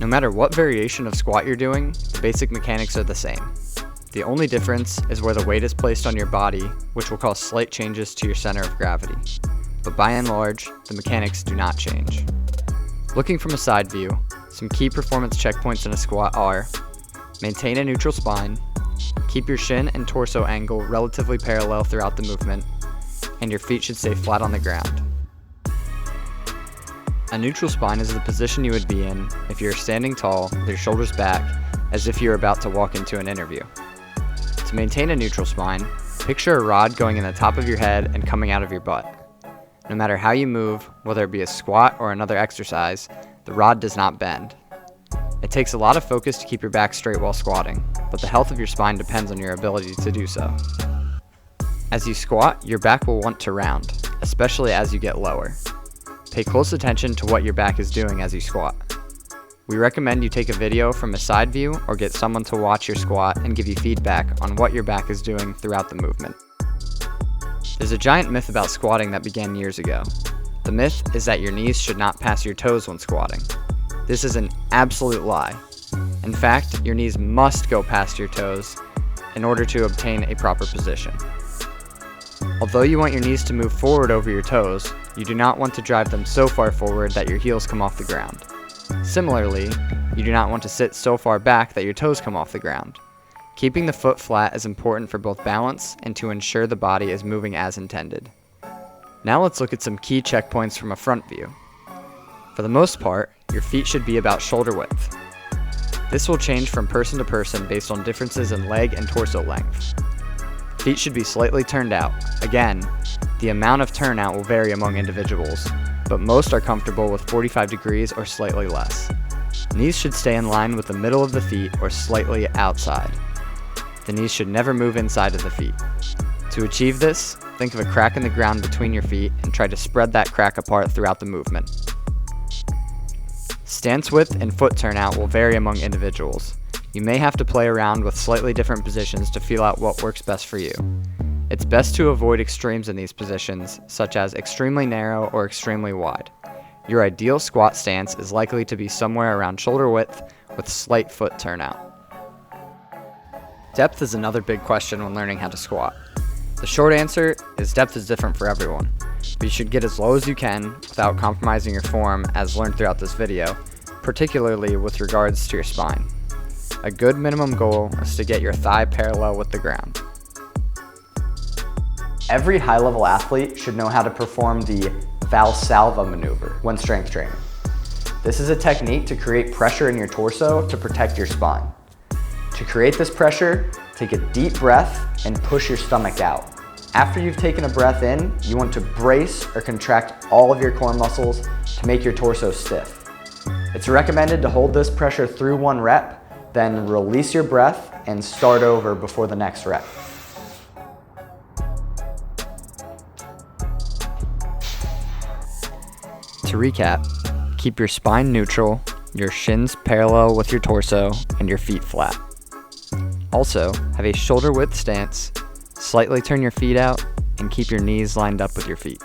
No matter what variation of squat you're doing, the basic mechanics are the same. The only difference is where the weight is placed on your body, which will cause slight changes to your center of gravity. But by and large, the mechanics do not change. Looking from a side view, some key performance checkpoints in a squat are: maintain a neutral spine, keep your shin and torso angle relatively parallel throughout the movement, and your feet should stay flat on the ground. A neutral spine is the position you would be in if you're standing tall with your shoulders back as if you're about to walk into an interview. To maintain a neutral spine, picture a rod going in the top of your head and coming out of your butt. No matter how you move, whether it be a squat or another exercise, the rod does not bend. It takes a lot of focus to keep your back straight while squatting, but the health of your spine depends on your ability to do so. As you squat, your back will want to round, especially as you get lower. Pay close attention to what your back is doing as you squat. We recommend you take a video from a side view or get someone to watch your squat and give you feedback on what your back is doing throughout the movement. There's a giant myth about squatting that began years ago. The myth is that your knees should not pass your toes when squatting. This is an absolute lie. In fact, your knees must go past your toes in order to obtain a proper position. Although you want your knees to move forward over your toes, you do not want to drive them so far forward that your heels come off the ground. Similarly, you do not want to sit so far back that your toes come off the ground. Keeping the foot flat is important for both balance and to ensure the body is moving as intended. Now let's look at some key checkpoints from a front view. For the most part, your feet should be about shoulder width. This will change from person to person based on differences in leg and torso length. Feet should be slightly turned out. Again, the amount of turnout will vary among individuals, but most are comfortable with 45 degrees or slightly less. Knees should stay in line with the middle of the feet or slightly outside. The knees should never move inside of the feet. To achieve this, think of a crack in the ground between your feet and try to spread that crack apart throughout the movement. Stance width and foot turnout will vary among individuals. You may have to play around with slightly different positions to feel out what works best for you. It's best to avoid extremes in these positions, such as extremely narrow or extremely wide. Your ideal squat stance is likely to be somewhere around shoulder width with slight foot turnout. Depth is another big question when learning how to squat. The short answer is depth is different for everyone, but you should get as low as you can without compromising your form as learned throughout this video, particularly with regards to your spine. A good minimum goal is to get your thigh parallel with the ground. Every high-level athlete should know how to perform the Valsalva maneuver when strength training. This is a technique to create pressure in your torso to protect your spine. To create this pressure, take a deep breath and push your stomach out. After you've taken a breath in, you want to brace or contract all of your core muscles to make your torso stiff. It's recommended to hold this pressure through one rep, then release your breath and start over before the next rep. To recap, keep your spine neutral, your shins parallel with your torso, and your feet flat. Also, have a shoulder width stance, slightly turn your feet out, and keep your knees lined up with your feet.